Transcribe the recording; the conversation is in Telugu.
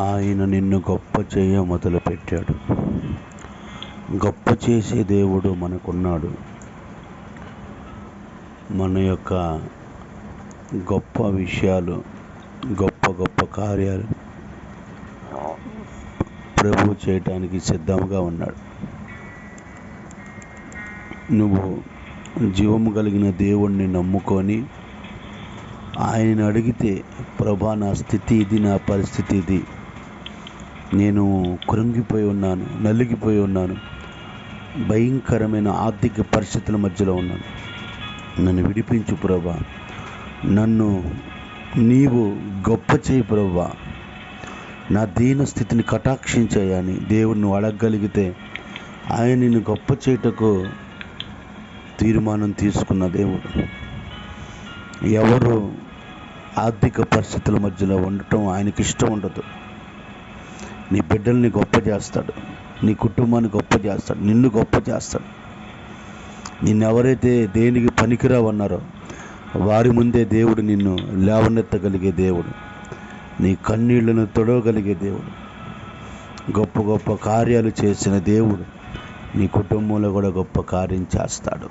ఆయన నిన్ను గొప్ప చేయ మొదలుపెట్టాడు. గొప్ప చేసే దేవుడు మనకున్నాడు. మన యొక్క గొప్ప విషయాలు, గొప్ప గొప్ప కార్యాలు ప్రభువు చేయటానికి సిద్ధంగా ఉన్నాడు. నువ్వు జీవము కలిగిన దేవుణ్ణి నమ్ముకొని ఆయన అడిగితే, ప్రభా నా స్థితి ఇది, నా పరిస్థితి ఇది, నేను కృంగిపోయి ఉన్నాను, నలిగిపోయి ఉన్నాను, భయంకరమైన ఆర్థిక పరిస్థితుల మధ్యలో ఉన్నాను, నన్ను విడిపించు ప్రభా, నన్ను నీవు గొప్ప చేయి ప్రభా, నా దీన స్థితిని కటాక్షించాయని దేవుడిని అడగగలిగితే ఆయన నిన్ను గొప్ప చేయటకు తీర్మానం తీసుకున్న దేవుడు. ఎవరు ఆర్థిక పరిస్థితుల మధ్యలో ఉండటం ఆయనకి ఇష్టం ఉండదు. నీ బిడ్డల్ని గొప్ప చేస్తాడు, నీ కుటుంబాన్ని గొప్ప చేస్తాడు, నిన్ను గొప్ప చేస్తాడు. నిన్నెవరైతే దేనికి పనికిరావన్నారో వారి ముందే దేవుడు నిన్ను లేవనెత్తగలిగే దేవుడు, నీ కన్నీళ్లను తొడవగలిగే దేవుడు, గొప్ప గొప్ప కార్యాలు చేసిన దేవుడు నీ కుటుంబంలో కూడా గొప్ప కార్యం చేస్తాడు.